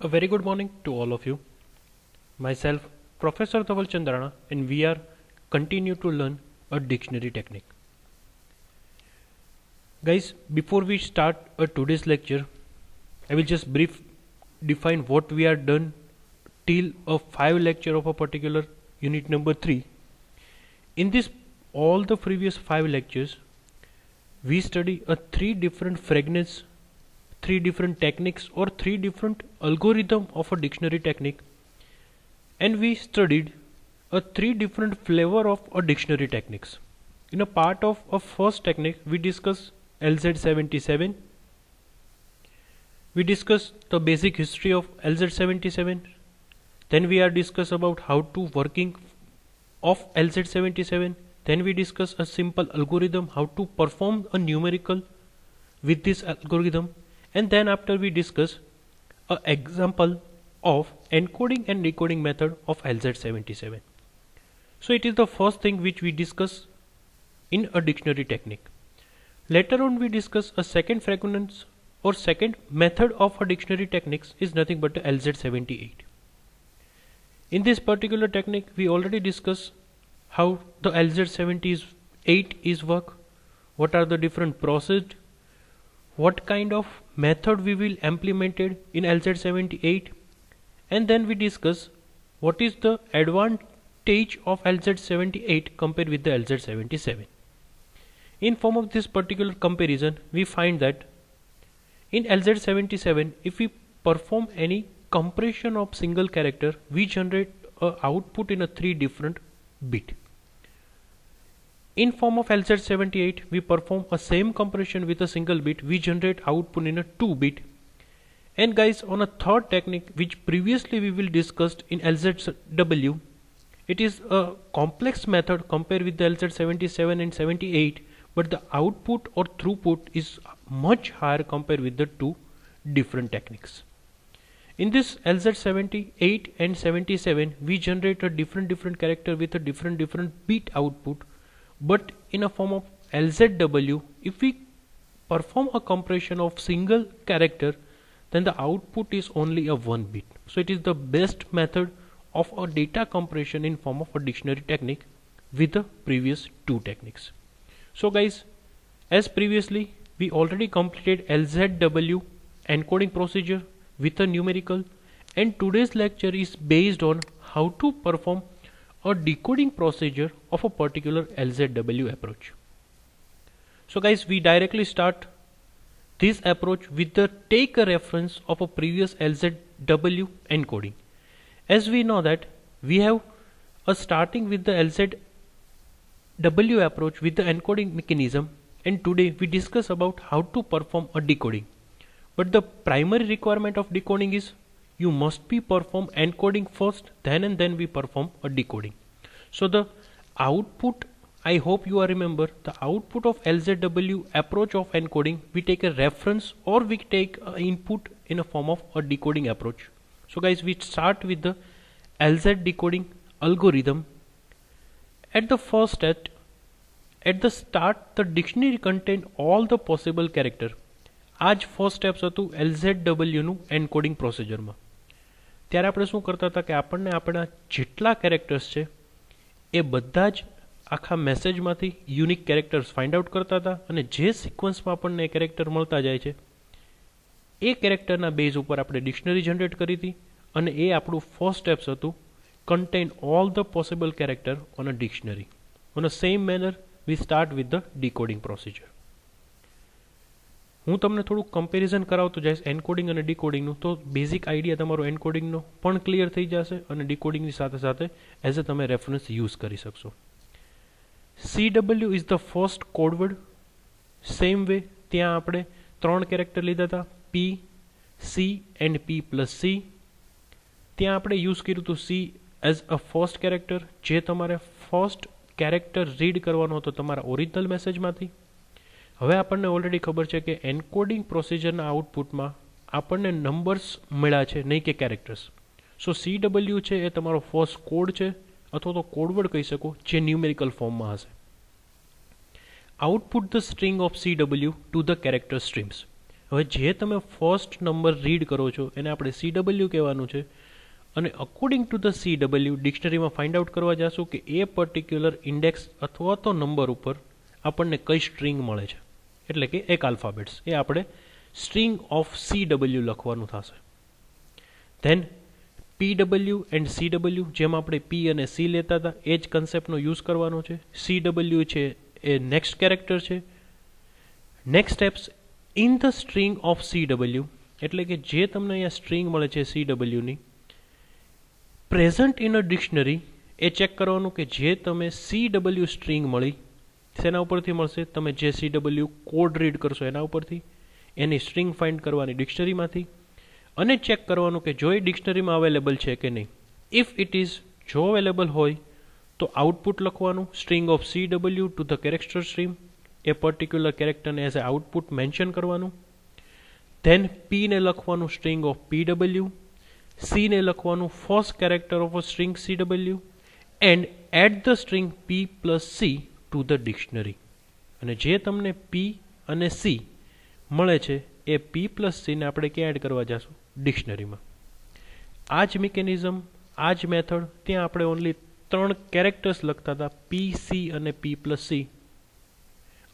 A very good morning to all of you. Myself, Professor Dhaval Chandrana, and we are continue to learn a dictionary technique. Guys, before we start today's lecture, I will just brief define what we are done till a 5 lecture of a particular unit number 3. In this all the previous 5 lectures, we study a 3 different fragments, 3 different techniques or 3 different algorithm of a dictionary technique, and we studied a 3 different flavor of a dictionary techniques. In a part of a first technique, we discuss LZ77. We discuss the basic history of LZ77. Then we are discuss about how to working of LZ77. Then we discuss a simple algorithm how to perform a numerical with this algorithm, and then after we discuss a example of encoding and decoding method of LZ77. So it is the first thing which we discuss in a dictionary technique. Later on we discuss a second fragments or second method of a dictionary techniques is nothing but LZ78. In this particular technique we already discussed how the LZ78 is work, what are the different process, what kind of method we will implemented in LZ78, and then we discuss what is the advantage of LZ78 compared with the LZ77. In form of this particular comparison, we find that in LZ77 if we perform any compression of single character, we generate a output in a 3 different bit. In form of LZ78 we perform a same compression with a single bit, we generate output in a 2 bit. And guys, on a third technique which previously we will discussed in LZW, it is a complex method compared with the LZ77 and 78, but the output or throughput is much higher compared with the 2 different techniques. In this LZ78 and 77 we generate a different character with a different bit output, but in a form of LZW if we perform a compression of single character, then the output is only a 1 bit. So it is the best method of a data compression in form of a dictionary technique with the previous 2 techniques. So guys, as previously we already completed LZW encoding procedure with a numerical, and today's lecture is based on how to perform a decoding procedure of a particular LZW approach. So guys, we directly start this approach with the take a reference of a previous LZW encoding. As we know that we have a starting with the LZW approach with the encoding mechanism, and today we discuss about how to perform a decoding. But the primary requirement of decoding is you must be perform encoding first, then we perform a decoding. So the output, I hope you are remember, the output of LZW approach of encoding, we take a reference or we take input in a form of a decoding approach. So guys, we start with the LZ decoding algorithm. At the first step, at the start the dictionary contain all the possible character. आज first steps હતું LZWનું encoding પ્રોસિજરમાં. ત્યારે આપણે શું કરતા હતા કે આપણને આપણા જેટલા કેરેક્ટર્સ છે એ બધા જ આખા મેસેજમાંથી યુનિક કેરેક્ટર્સ ફાઇન્ડ આઉટ કરતા હતા, અને જે સિક્વન્સમાં આપણને એ કેરેક્ટર મળતા જાય છે એ કેરેક્ટરના બેઝ ઉપર આપણે ડિક્શનરી જનરેટ કરી હતી, અને એ આપણું ફર્સ્ટ સ્ટેપ્સ હતું contain all the possible character on a dictionary. On the same manner we start with the decoding procedure. હું તમને થોડું કમ્પેરિઝન કરાવતો જઈશ એન્કોડિંગ અને ડીકોડિંગનું, તો બેઝિક આઈડિયા તમારો એન્કોડિંગનો પણ ક્લિયર થઈ જશે અને ડીકોડિંગની સાથે સાથે એઝ એ તમે રેફરન્સ યુઝ કરી શકશો. CW is the first codeword. Same way ત્યાં આપણે 3 કેરેક્ટર લીધા હતા, P, C એન્ડ P+C. ત્યાં આપણે યુઝ કર્યું હતું C as a first character, જે તમારે ફર્સ્ટ કેરેક્ટર રીડ કરવાનો હતો તમારા ઓરિજિનલ મેસેજમાંથી. હવે આપણને ઓલરેડી ખબર છે કે એન્કોડિંગ પ્રોસિજરના આઉટપુટમાં આપણને નંબર્સ મળ્યા છે, નહીં કે કેરેક્ટર્સ. સો CW છે એ તમારો ફર્સ્ટ કોડ છે અથવા તો કોડવર્ડ કહી શકો, જે ન્યુમેરિકલ ફોર્મમાં હશે. Output the string of CW to the character streams. હવે જે તમે ફર્સ્ટ નંબર રીડ કરો છો એને આપણે CW કહેવાનું છે, અને અકોર્ડિંગ ટુ ધ CW ડિક્શનરીમાં ફાઇન્ડ આઉટ કરવા જશું કે એ પર્ટિક્યુલર ઇન્ડેક્સ અથવા તો નંબર ઉપર આપણને કઈ સ્ટ્રિંગ મળે છે, એટલે કે એક આલ્ફાબેટ્સ એ આપણે સ્ટ્રિંગ ઓફ CW લખવાનું થશે. ધેન PW એન્ડ CW, જેમ આપણે P અને C લેતા હતા એ જ કન્સેપ્ટનો યુઝ કરવાનો છે. CW છે એ નેક્સ્ટ કેરેક્ટર છે. Next steps in the string of CW, એટલે કે જે તમને અહીંયા સ્ટ્રિંગ મળે છે CW ની present in a dictionary, A check કરવાનું કે જે તમે CW સ્ટ્રિંગ મળી શેના ઉપરથી મળશે, તમે જે CW કોડ રીડ કરશો એના ઉપરથી, એની સ્ટ્રિંગ ફાઇન્ડ કરવાની ડિક્શનરીમાંથી, અને ચેક કરવાનું કે જો એ ડિક્શનરીમાં અવેલેબલ છે કે નહીં. ઇફ ઇટ ઇઝ, જો અવેલેબલ હોય તો આઉટપુટ લખવાનું string of CW to the character stream, a particular કેરેક્ટરને એઝ એ આઉટપુટ મેન્શન કરવાનું. ધેન P ને લખવાનું સ્ટ્રિંગ ઓફ PW, C ને લખવાનું first character of a string CW, and add the string P plus C to the dictionary. અને જે તમને P અને C મળે છે એ P પ્લસ C ને આપણે ક્યાં એડ કરવા જશું, ડિક્શનરીમાં. આ જ મિકેનિઝમ, આ જ મેથડ ત્યાં આપણે ઓનલી 3 કેરેક્ટર્સ લખતા હતા, P, C અને P પ્લસ C.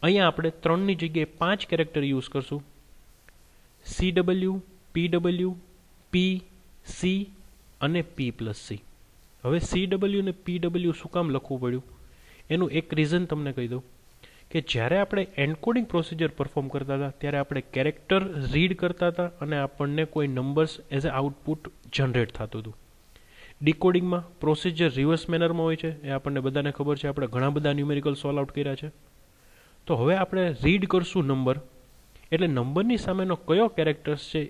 અહીંયા આપણે 3ની જગ્યાએ 5 કેરેક્ટર યુઝ કરશું, CW, PW, P, C અને P પ્લસ C. હવે CW અને PW શું કામ લખવું પડ્યું, એનું એક રીઝન તમને કહી દઉં કે જ્યારે આપણે એન્કોડિંગ પ્રોસિજર પરફોર્મ કરતા હતા ત્યારે આપણે કેરેક્ટર રીડ કરતા હતા અને આપણને કોઈ numbers as a output generate થતું હતું. ડીકોડિંગમાં પ્રોસિજર રિવર્સ મેનરમાં હોય છે, એ આપણને બધાને ખબર છે, આપણે ઘણા બધા ન્યુમેરિકલ સોલ્વ આઉટ કર્યા છે. તો હવે આપણે રીડ કરશું નંબર, એટલે નંબરની સામેનો કયો કેરેક્ટર્સ છે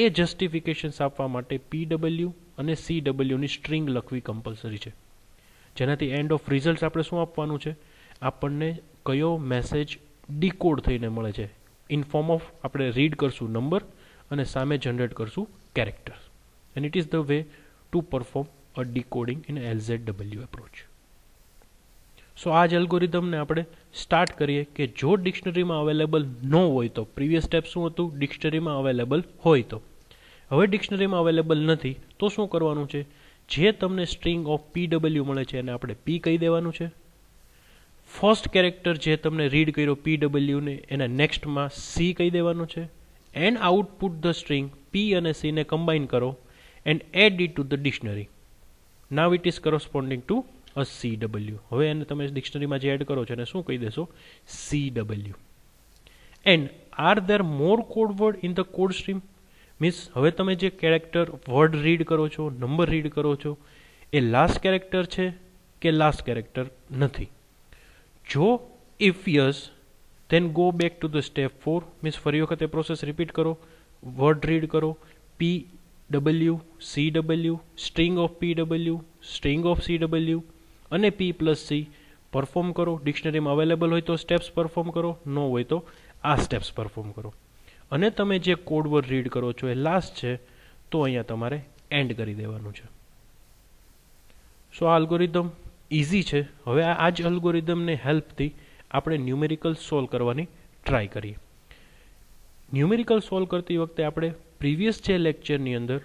એ જસ્ટિફિકેશન્સ આપવા માટે PW અને CW ની સ્ટ્રિંગ લખવી કમ્પલસરી છે, જેનાથી એન્ડ ઓફ રિઝલ્ટ આપણે શું આપવાનું છે, આપણને કયો મેસેજ ડીકોડ થઈને મળે છે ઇન ફોર્મ ઓફ આપણે રીડ કરશું નંબર અને સામે જનરેટ કરશું character. And it is the way to perform a decoding in LZW approach. So આ જ એલ્ગોરિધમને આપણે સ્ટાર્ટ કરીએ કે જો ડિક્શનરીમાં અવેલેબલ ન હોય તો, પ્રીવિયસ સ્ટેપ શું હતું, ડિક્શનરીમાં અવેલેબલ હોય તો. હવે ડિક્શનરીમાં અવેલેબલ નથી તો શું કરવાનું છે, જે તમને સ્ટ્રિંગ ઓફ PW મળે છે એને આપણે P કહી દેવાનું છે. ફર્સ્ટ કેરેક્ટર જે તમને રીડ કર્યો PW ને એને નેક્સ્ટમાં C કહી દેવાનું છે. And output the string P અને C ને કમ્બાઇન કરો and add it to the dictionary. Now it is corresponding to a CW. હવે એને તમે ડિક્શનરીમાં જે એડ કરો છો એને શું કહી દેશો, CW. And are there more code word in the code stream, means હવે તમે જે કેરેક્ટર વર્ડ રીડ કરો છો, નંબર રીડ કરો છો, એ લાસ્ટ કેરેક્ટર છે કે લાસ્ટ કેરેક્ટર નથી. જો if yes then go back to the step 4, means ફરી વખત એ પ્રોસેસ રિપીટ કરો, વર્ડ રીડ કરો, PW, CW, string of PW, string of CW અને P પ્લસ C પરફોર્મ કરો. ડિક્શનરીમાં અવેલેબલ હોય તો સ્ટેપ્સ પરફોર્મ કરો, ન હોય તો આ સ્ટેપ્સ પરફોર્મ કરો. અને તમે જે કોડ વર્ડ રીડ કરો છો એ લાસ્ટ છે તો અહીંયા તમારે એન્ડ કરી દેવાનું છે. સો આ અલ્ગોરિધમ ઇઝી છે. હવે આ જ અલ્ગોરિધમને હેલ્પથી આપણે ન્યુમેરિકલ સોલ્વ કરવાની ટ્રાય કરીએ. ન્યુમેરિકલ સોલ્વ કરતી વખતે આપણે પ્રીવિયસ જે લેક્ચરની અંદર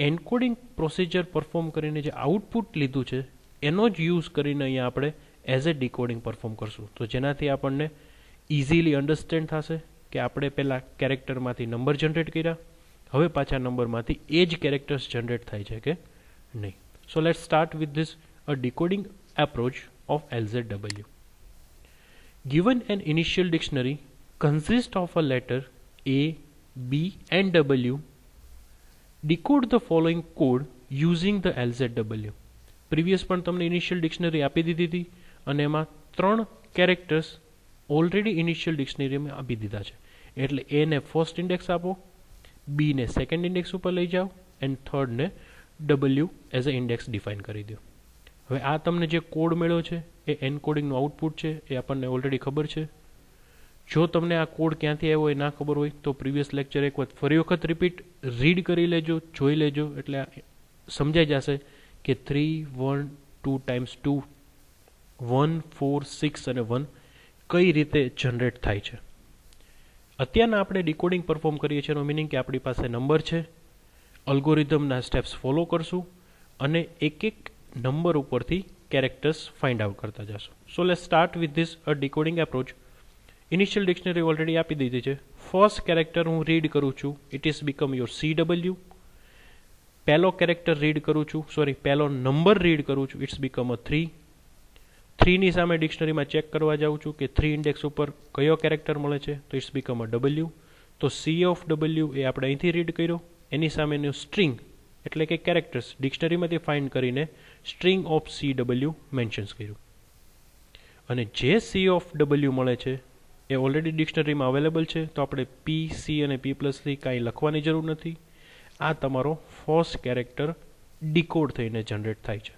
એન્કોડિંગ પ્રોસિજર પરફોર્મ કરીને જે આઉટપુટ લીધું છે એનો જ યુઝ કરીને અહીંયા આપણે એઝ એ ડીકોડિંગ પરફોર્મ કરશું, તો જેનાથી આપણને ઇઝીલી અન્ડરસ્ટેન્ડ થશે કે આપણે પહેલાં કેરેક્ટરમાંથી નંબર જનરેટ કર્યા, હવે પાછા નંબરમાંથી એ જ કેરેક્ટર્સ જનરેટ થાય છે કે નહીં. So let's start with this a decoding approach of LZW. Given an initial dictionary consists of a letter A, B and W, decode the following code using the LZW. Previous પણ તમને initial dictionary આપી દીધી હતી અને એમાં 3 characters already initial ડિક્શનરીમાં આપી દીધા છે. એટલે એ ને ફર્સ્ટ ઇન્ડેક્સ આપો, બી ને સેકન્ડ ઇન્ડેક્સ ઉપર લઈ જાઓ એન્ડ થર્ડ ને W as a index define કરી દો. હવે આ તમને જે કોડ મળ્યો છે એ એન્કોડિંગનું આઉટપુટ છે, એ આપણને ઓલરેડી ખબર છે. જો તમને આ કોડ ક્યાંથી આવ્યો એ ના ખબર હોય તો પ્રીવિયસ લેક્ચર એક વખત ફરી વખત રિપીટ રીડ કરી લેજો, જોઈ લેજો, એટલે સમજાઈ જશે કે 3, 1, 2 ટાઈમ્સ 2, 1, 4, 6 અને 1 કઈ રીતે જનરેટ થાય છે. અત્યારના આપણે ડીકોડિંગ પરફોર્મ કરીએ છીએ એનો મીનિંગ કે આપણી પાસે નંબર છે, અલ્ગોરિધમના સ્ટેપ્સ ફોલો કરશું અને એક એક નંબર ઉપરથી કેરેક્ટર્સ ફાઇન્ડ આઉટ કરતા જશું. So let's start with this a decoding approach. Initial dictionary already આપી દીધી છે. ફર્સ્ટ કેરેક્ટર હું રીડ કરું છું, it is become your CW. પહેલો કેરેક્ટર રીડ કરું છું, પહેલો નંબર રીડ કરું છું, ઇટ્સ બીકમ અ 3. 3 ની સામે ડિક્શનરીમાં ચેક કરવા જાઉં છું કે 3 ઇન્ડેક્સ ઉપર કયો કેરેક્ટર મળે છે, તો ઇટ્સ બીકમ અ W. તો C ઓફ W એ આપણે અહીંથી રીડ કર્યો, એની સામેનું સ્ટ્રિંગ એટલે કે કેરેક્ટર્સ ડિક્શનરીમાંથી ફાઇન્ડ કરીને સ્ટ્રિંગ ઓફ CW મેન્શન્સ કર્યું. અને જે C ઓફ W મળે છે એ ઓલરેડી ડિક્શનરીમાં અવેલેબલ છે, તો આપણે P, C અને P+3 કાંઈ લખવાની જરૂર નથી. આ તમારો ફર્સ્ટ કેરેક્ટર ડીકોડ થઈને જનરેટ થાય છે.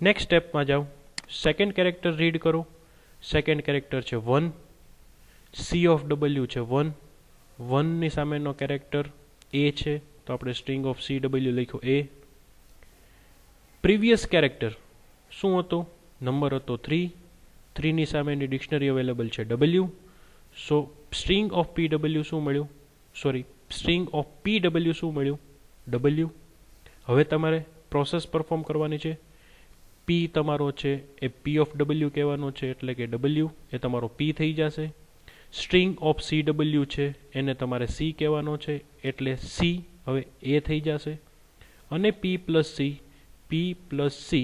નેક્સ્ટ સ્ટેપમાં જાઓ, સેકન્ડ કેરેક્ટર રીડ કરો. સેકન્ડ કેરેક્ટર છે 1, C ઓફ W છે 1, 1 ની સામેનો કેરેક્ટર A છે, તો આપણે સ્ટ્રિંગ ઓફ CW લખ્યો A. પ્રીવિયસ કેરેક્ટર શું હતો? નંબર હતો 3, 3 ની સામેની ડિક્શનરી અવેલેબલ છે W. So string of PW શું મળ્યું? સ્ટ્રિંગ ઓફ PW શું મળ્યું? W. હવે તમારે પ્રોસેસ પરફોર્મ કરવાની છે. P તમારો છે એ P ઓફ W કહેવાનો છે, એટલે કે W એ તમારો P થઈ જશે. સ્ટ્રિંગ ઓફ CW છે એને તમારે C કહેવાનો છે, એટલે C હવે A થઈ જશે. અને P પ્લસ C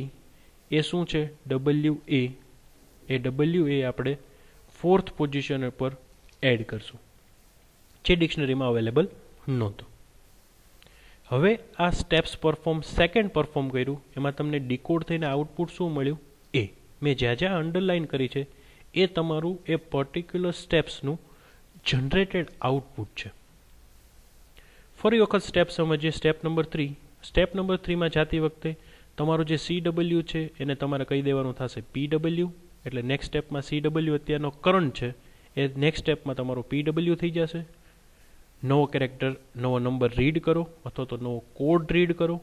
એ શું છે? WA. એ WA આપણે ફોર્થ પોઝિશન પર એડ કરશું, જે ડિક્શનરીમાં અવેલેબલ નહોતું. હવે આ સ્ટેપ્સ સેકન્ડ પરફોર્મ કર્યું, એમાં તમને ડીકોડ થઈને આઉટપુટ શું મળ્યું? A. મેં જ્યાં જ્યાં અંડરલાઇન કરી છે એ તમારું એ પર્ટિક્યુલર સ્ટેપ્સનું જનરેટેડ આઉટપુટ છે. ફરી વખત સ્ટેપ સમજીએ. Step number 3. સ્ટેપ નંબર 3માં જાતી વખતે તમારું જે CW છે એને તમારે કહી દેવાનું થશે PW. એટલે નેક્સ્ટ સ્ટેપમાં CW અત્યારનો કરંટ છે એ નેક્સ્ટ સ્ટેપમાં તમારો PW થઈ જશે. નવો કેરેક્ટર, નવો નંબર રીડ કરો અથવા તો નવો કોડ રીડ કરો,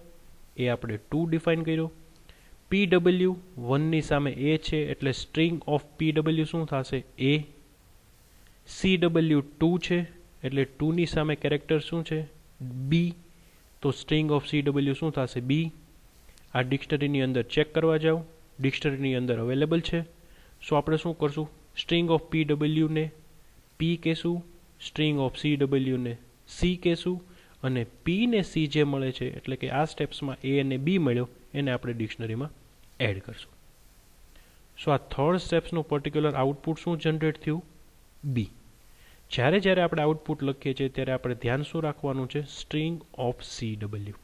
એ આપણે 2 ડિફાઇન કર્યો. PW 1 ની સામે A છે, એટલે સ્ટ્રિંગ ઓફ PW શું થશે? A. CW 2 છે, એટલે 2 ની સામે કેરેક્ટર શું છે? B. તો સ્ટ્રિંગ ઓફ CW શું થશે? B. આ ડિક્શનરીની અંદર ચેક કરવા જાઓ, ડિક્શનરીની અંદર અવેલેબલ છે. સો આપણે શું કરશું? સ્ટ્રિંગ ઓફ PW ને P કહેશું, સ્ટ્રિંગ ઓફ CW ને C કહેશું, અને P ને C જે મળે છે એટલે કે આ સ્ટેપ્સમાં A અને B મળ્યો એને આપણે ડિક્શનરીમાં એડ કરશું. સો આ થર્ડ સ્ટેપ્સનું પર્ટિક્યુલર આઉટપુટ શું જનરેટ થયું? B. જ્યારે આપણે આઉટપુટ લખીએ છીએ ત્યારે આપણે ધ્યાન શું રાખવાનું છે? String of CW.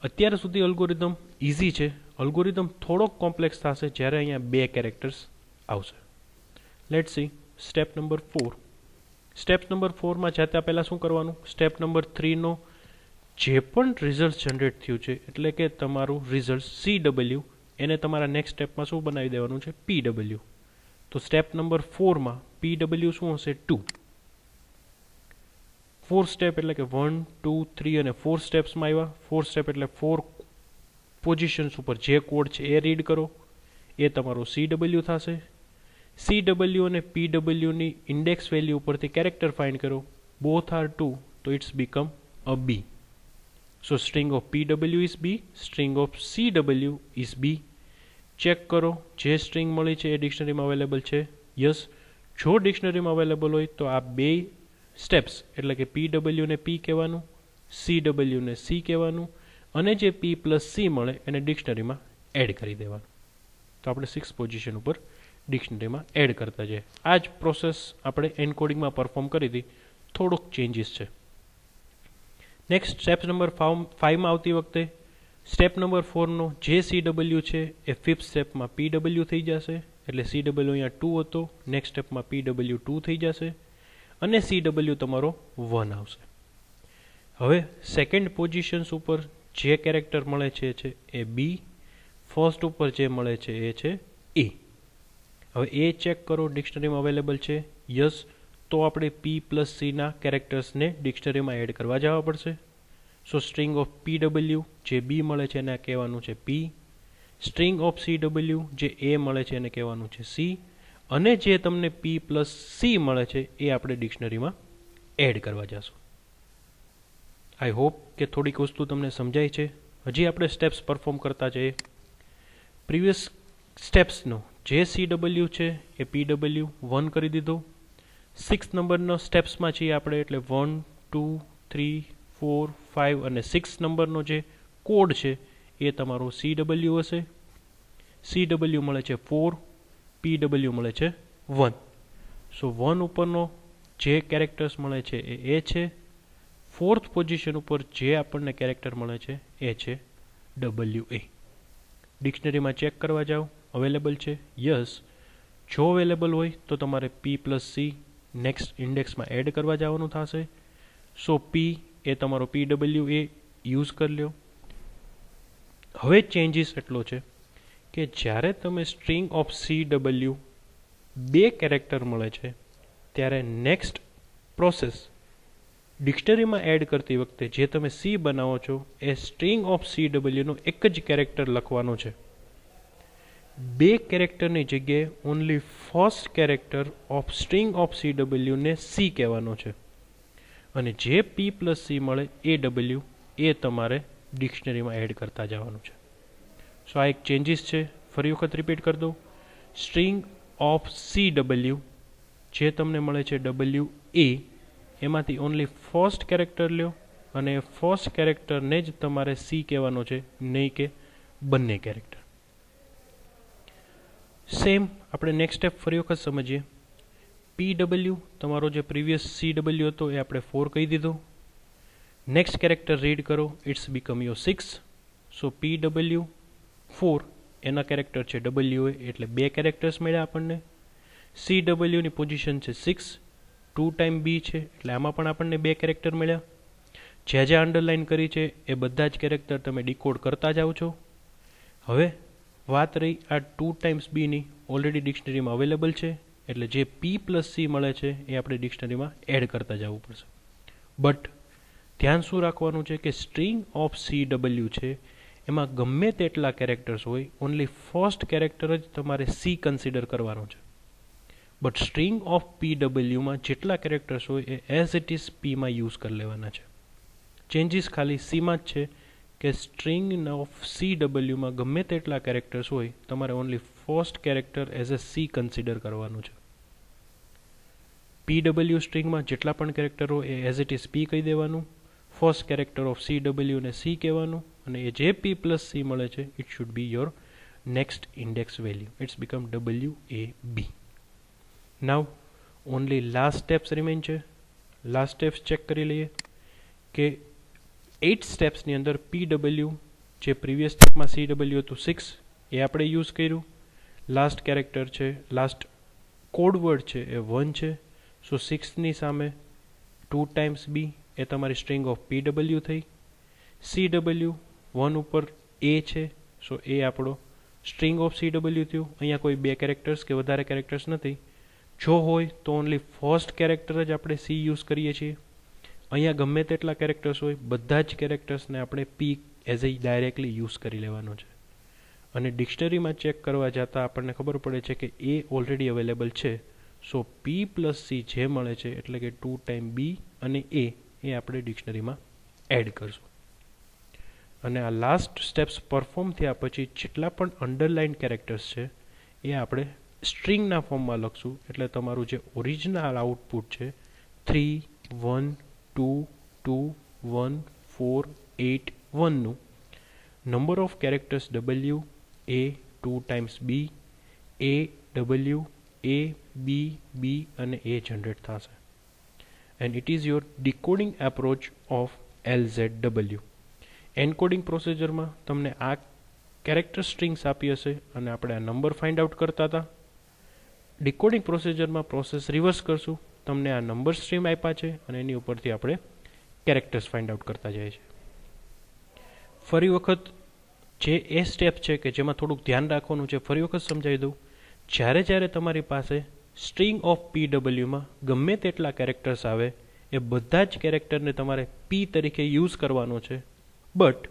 અત્યાર સુધી અલ્ગોરિધમ ઇઝી છે. અલ્ગોરિધમ થોડોક કોમ્પ્લેક્સ થશે જ્યારે અહીંયા 2 કેરેક્ટર્સ આવશે. Let's see step number 4. Step number 4માં જતા પહેલાં શું કરવાનું? સ્ટેપ નંબર 3નો જે પણ રિઝલ્ટ જનરેટ થયું છે એટલે કે તમારું રિઝલ્ટ CW એને તમારા નેક્સ્ટ સ્ટેપમાં શું બનાવી દેવાનું છે? PW. તો સ્ટેપ નંબર 4માં PW શું હશે? 2. 4 સ્ટેપ એટલે કે 1, 2, 3 અને 4 સ્ટેપ્સમાં આવ્યા. 4 સ્ટેપ એટલે 4 પોઝિશન્સ ઉપર જે કોડ છે એ રીડ કરો, એ તમારો CW થશે. CW અને PW ની ઇન્ડેક્સ વેલ્યુ ઉપરથી કેરેક્ટર ફાઇન્ડ કરો. બોથ આર 2, તો it's become a B. So string of PW is B, string of CW is B. Check કરો જે સ્ટ્રિંગ મળી છે એ ડિક્શનરીમાં અવેલેબલ છે? યસ. જો ડિક્શનરીમાં અવેલેબલ હોય તો આ 2 સ્ટેપ્સ એટલે કે PW ને P કહેવાનું, CW ને C કહેવાનું, અને જે P પ્લસ C મળે એને ડિક્શનરીમાં એડ કરી દેવાનું. તો આપણે 6 પોઝિશન ઉપર ડિક્શનરીમાં એડ કરતા જઈએ. આ જ પ્રોસેસ આપણે એન્કોડિંગમાં પરફોર્મ કરી હતી, થોડોક ચેન્જીસ છે. નેક્સ્ટ સ્ટેપ નંબર 5માં આવતી વખતે સ્ટેપ નંબર 4નો જે CW છે એ 5th સ્ટેપમાં PW થઈ જશે, એટલે CW અહીંયા 2 હતો, નેક્સ્ટ સ્ટેપમાં PW 2 થઈ જશે અને CW તમારો 1 આવશે. હવે સેકન્ડ પોઝિશન્સ ઉપર જે કેરેક્ટર મળે છે એ B, ફર્સ્ટ ઉપર જે મળે છે એ છે A. હવે એ ચેક કરો ડિક્શનરીમાં અવેલેબલ છે? યસ. તો આપણે P પ્લસ C ના કેરેક્ટર્સને ડિક્શનરીમાં એડ કરવા જવા પડશે. સો સ્ટ્રિંગ ઓફ PW જે B મળે છે એને કહેવાનું છે P, સ્ટ્રિંગ ઓફ CW જે A મળે છે એને કહેવાનું છે C, અને જે તમને p પ્લસ c મળે છે એ આપણે ડિક્શનરીમાં એડ કરવા જશું. આઈ હોપ કે થોડીક વસ્તુ તમને સમજાય છે. હજી આપણે સ્ટેપ્સ પરફોર્મ કરતા જઈએ. પ્રીવિયસ સ્ટેપ્સનો જે CW છે એ PW 1 કરી દીધો. 6 નંબરનો સ્ટેપ્સમાં છીએ આપણે, એટલે 1 2 3 4 5 અને 6 નંબરનો જે કોડ છે એ તમારો CW હશે. CW મળે છે 4, PW મળે છે 1. સો 1 ઉપરનો જે કેરેક્ટર્સ મળે છે એ છે. 4th પોઝિશન ઉપર જે આપણને કેરેક્ટર મળે છે એ છે WA. ડિક્શનરીમાં ચેક કરવા જાઓ, અવેલેબલ છે? યસ. જો અવેલેબલ હોય તો તમારે P પ્લસ C નેક્સ્ટ ઇન્ડેક્સમાં એડ કરવા જવાનું થશે. સો P એ તમારો PWA યુઝ કરી લ્યો. હવે ચેન્જીસ એટલો છે કે જ્યારે તમે સ્ટ્રિંગ ઓફ CW 2 કેરેક્ટર મળે છે ત્યારે નેક્સ્ટ પ્રોસેસ ડિક્શનરીમાં એડ કરતી વખતે જે તમે C બનાવો છો એ સ્ટ્રિંગ ઓફ CW નો એક જ કેરેક્ટર લખવાનો છે. 2 કેરેક્ટરની જગ્યાએ only first character of string of CW ને C કહેવાનો છે. અને જે P પ્લસ C મળે AW એ તમારે ડિક્શનરીમાં એડ કરતા જવાનું છે. સો આ એક ચેન્જીસ છે. ફરી વખત રિપીટ કરી દો. સ્ટ્રિંગ ઓફ CW જે તમને મળે છે WA, એમાંથી ઓનલી ફર્સ્ટ કેરેક્ટર લ્યો અને ફર્સ્ટ કેરેક્ટરને જ તમારે C કહેવાનો છે, નહીં કે બંને કેરેક્ટર. સેમ આપણે નેક્સ્ટ સ્ટેપ ફરી વખત સમજીએ. PW તમારો જે પ્રીવિયસ CW હતો એ આપણે 4 કહી દીધો. નેક્સ્ટ કેરેક્ટર રીડ કરો, it's become your 6. So PW 4 એના કેરેક્ટર છે WA, એટલે 2 કેરેક્ટર્સ મળ્યા આપણને. CW ની પોઝિશન છે 6, 2 ટાઈમ B છે, એટલે આમાં પણ આપણને 2 કેરેક્ટર મળ્યા. જ્યાં અંડરલાઈન કરી છે એ બધા જ કેરેક્ટર તમે ડીકોડ કરતા જાઓ છો. હવે વાત રહી આ 2 ટાઈમ્સ B ની, ઓલરેડી ડિક્શનરીમાં અવેલેબલ છે, એટલે જે P પ્લસ C મળે છે એ આપણે ડિક્શનરીમાં એડ કરતા જવું પડશે. બટ ધ્યાન શું રાખવાનું છે કે સ્ટ્રિંગ ઓફ CW છે એમાં ગમે તેટલા કેરેક્ટર્સ હોય, ઓનલી ફર્સ્ટ કેરેક્ટર જ તમારે C કન્સિડર કરવાનો છે. બટ સ્ટ્રિંગ ઓફ PWમાં જેટલા કેરેક્ટર્સ હોય એ એઝ ઇટ ઇઝ P માં યુઝ કરી લેવાના છે. ચેન્જીસ ખાલી C માં જ છે કે સ્ટ્રિંગ ઓફ CWમાં ગમે તેટલા કેરેક્ટર્સ હોય તમારે only first character as a C consider કરવાનું છે. PW સ્ટ્રિંગમાં જેટલા પણ કેરેક્ટર હોય એ એઝ ઇટ ઇઝ P કહી દેવાનું. ફર્સ્ટ કેરેક્ટર ઓફ CW ને C કહેવાનું, અને એ જે P પ્લસ C મળે છે it should be your next index value. It's become WAB. Now only last steps remain છે. લાસ્ટ સ્ટેપ્સ ચેક કરી લઈએ કે 8 સ્ટેપ્સની અંદર PW જે પ્રીવિયસ સ્ટેપમાં CW હતું 6 એ આપણે યુઝ કર્યું. લાસ્ટ કેરેક્ટર છે, લાસ્ટ કોડવર્ડ છે એ 1 છે. સો 6ની સામે 2 ટાઈમ્સ B એ તમારી સ્ટ્રિંગ ઓફ PW થઈ. CW 1 ઉપર A છે, સો એ આપણો સ્ટ્રિંગ ઓફ CW થયું. અહીંયા કોઈ 2 કેરેક્ટર્સ કે વધારે કેરેક્ટર્સ નથી. જો હોય તો ઓનલી ફર્સ્ટ કેરેક્ટર જ આપણે C યુઝ કરીએ છીએ. અહીંયા ગમે તેટલા કેરેક્ટર્સ હોય બધા જ કેરેક્ટર્સને આપણે P as a directly use કરી લેવાનો છે. અને ડિક્શનરીમાં ચેક કરવા જતાં આપણને ખબર પડે છે કે A ઓલરેડી અવેલેબલ છે. સો P પ્લસ C જે મળે છે એટલે કે 2 ટાઈમ B અને A એ આપણે ડિક્શનરીમાં એડ કરશું. અને આ લાસ્ટ સ્ટેપ્સ પરફોર્મ થયા પછી જેટલા પણ અંડરલાઇન કેરેક્ટર્સ છે એ આપણે સ્ટ્રિંગના ફોર્મમાં લખશું. એટલે તમારું જે ઓરિજિનલ આઉટપુટ છે 3 1 2 2 1 4 8 1 નું number of characters W A 2 times B A W A B B અને A જનરેટ થશે. And it is your decoding approach of LZW. Encoding પ્રોસિજરમાં તમને આ કેરેક્ટર સ્ટ્રિંગ્સ આપી હશે અને આપણે આ નંબર ફાઇન્ડ આઉટ કરતા હતા. ડીકોડિંગ પ્રોસિજરમાં પ્રોસેસ રિવર્સ કરશું. તમને આ નંબર સ્ટ્રીમ આપ્યા છે અને એની ઉપરથી આપણે કેરેક્ટર્સ ફાઇન્ડ આઉટ કરતા જઈએ છીએ. ફરી વખત જે એ સ્ટેપ છે કે જેમાં થોડુંક ધ્યાન રાખવાનું છે, ફરી વખત સમજાવી દઉં. જ્યારે તમારી પાસે સ્ટ્રિંગ ઓફ PWમાં ગમે તેટલા કેરેક્ટર્સ આવે એ બધા જ કેરેક્ટરને તમારે P તરીકે યુઝ કરવાનો છે. બટ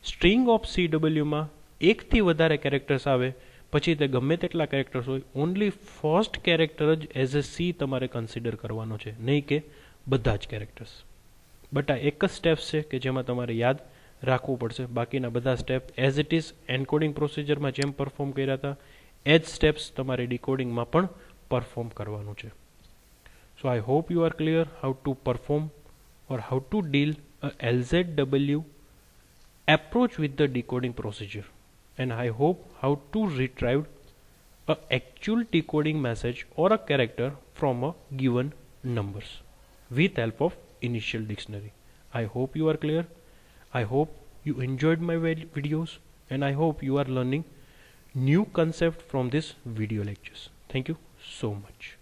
સ્ટ્રિંગ ઓફ CWમાં એકથી વધારે કેરેક્ટર્સ આવે પછી તે ગમે તેટલા કેરેક્ટર્સ હોય, ઓનલી ફર્સ્ટ કેરેક્ટર જ એઝ એ સી તમારે કન્સિડર કરવાનો છે, નહીં કે બધા જ કેરેક્ટર્સ. બટ આ એક જ સ્ટેપ્સ છે કે જેમાં તમારે યાદ રાખવું પડશે. બાકીના બધા step as it is encoding પ્રોસિજરમાં જેમ પરફોર્મ કર્યા હતા એ જ સ્ટેપ્સ તમારે ડીકોડિંગમાં પણ પરફોર્મ કરવાનું છે. So I hope you are clear how to perform or how to deal a LZW approach with the decoding procedure, and I hope how to retrieve a actual decoding message or a character from a given numbers with help of initial dictionary. I hope you are clear. I hope you enjoyed my videos, and I hope you are learning new concept from this video lectures. Thank you so much.